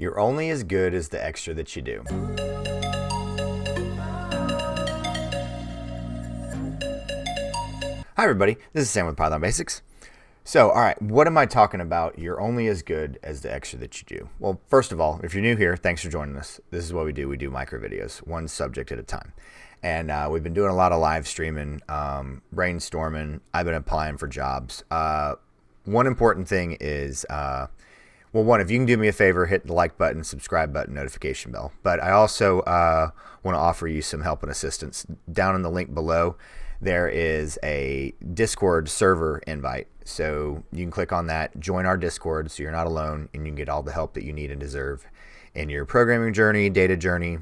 You're only as good as the extra that you do. Hi everybody, this is Sam with Python Basics. So, alright, what am I talking about? You're only as good as the extra that you do. Well, first of all, if you're new here, thanks for joining us. This is what we do. We do micro videos, one subject at a time. And we've been doing a lot of live streaming, brainstorming. I've been applying for jobs. One important thing is, one, if you can do me a favor, hit the like button, subscribe button, notification bell. But I also want to offer you some help and assistance. Down in the link below, there is a Discord server invite. So you can click on that, join our Discord so you're not alone, and you can get all the help that you need and deserve in your programming journey, data journey,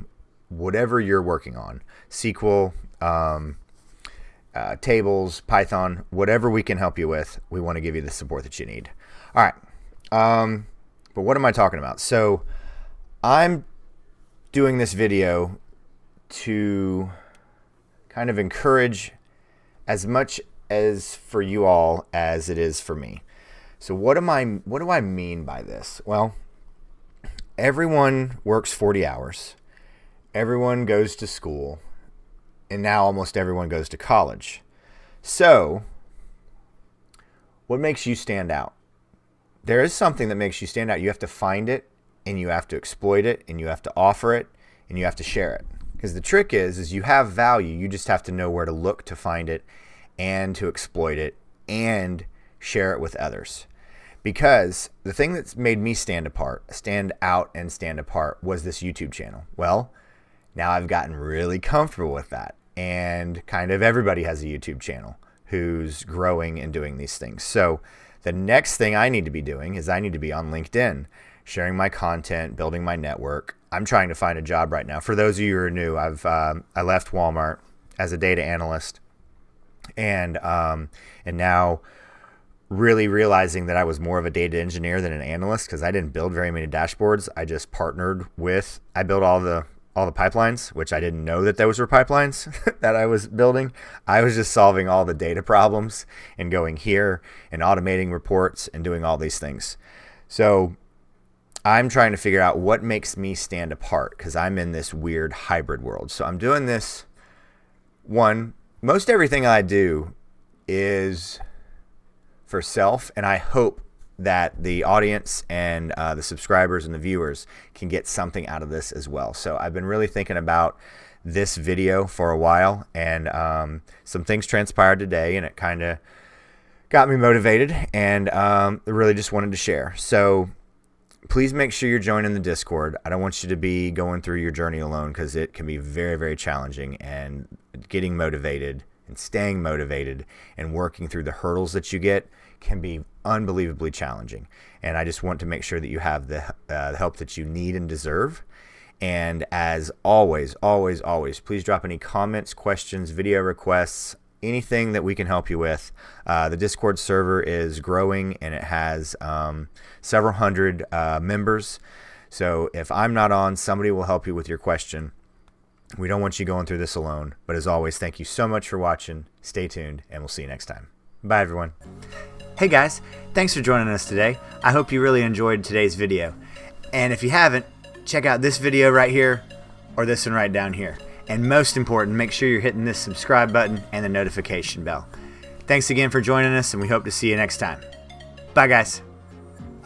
whatever you're working on. SQL, tables, Python, whatever we can help you with, we want to give you the support that you need. All right. But what am I talking about? So I'm doing this video to kind of encourage as much as for you all as it is for me. So what do I mean by this? Well, everyone works 40 hours. Everyone goes to school. And now almost everyone goes to college. So what makes you stand out? There is something that makes you stand out. You have to find it, and you have to exploit it, and you have to offer it, and you have to share it. Because the trick is you have value. You just have to know where to look to find it and to exploit it and share it with others. Because the thing that's made me stand out was this YouTube channel. Well, now I've gotten really comfortable with that. And kind of everybody has a YouTube channel who's growing and doing these things. So the next thing I need to be doing is I need to be on LinkedIn, sharing my content, building my network. I'm trying to find a job right now. For those of you who are new, I left Walmart as a data analyst, and now really realizing that I was more of a data engineer than an analyst because I didn't build very many dashboards. I just partnered with. I built all the pipelines, which I didn't know that those were pipelines that I was building. I was just solving all the data problems and going here and automating reports and doing all these things. So I'm trying to figure out what makes me stand apart because I'm in this weird hybrid world. So I'm doing this. Most everything I do is for self, and I hope that the audience and the subscribers and the viewers can get something out of this as well. So I've been really thinking about this video for a while, and some things transpired today, and it kind of got me motivated, and really just wanted to share. So please make sure you're joining the Discord. I don't want you to be going through your journey alone because it can be very, very challenging, and getting motivated and staying motivated and working through the hurdles that you get can be unbelievably challenging. And I just want to make sure that you have the help that you need and deserve. And as always, please drop any comments, questions, video requests, anything that we can help you with. The Discord server is growing, and it has several hundred members. So if I'm not on, somebody will help you with your question. We don't want you going through this alone. But as always, thank you so much for watching. Stay tuned, and we'll see you next time. Bye, everyone. Hey guys, thanks for joining us today. I hope you really enjoyed today's video. And if you haven't, check out this video right here or this one right down here. And most important, make sure you're hitting this subscribe button and the notification bell. Thanks again for joining us, and we hope to see you next time. Bye guys.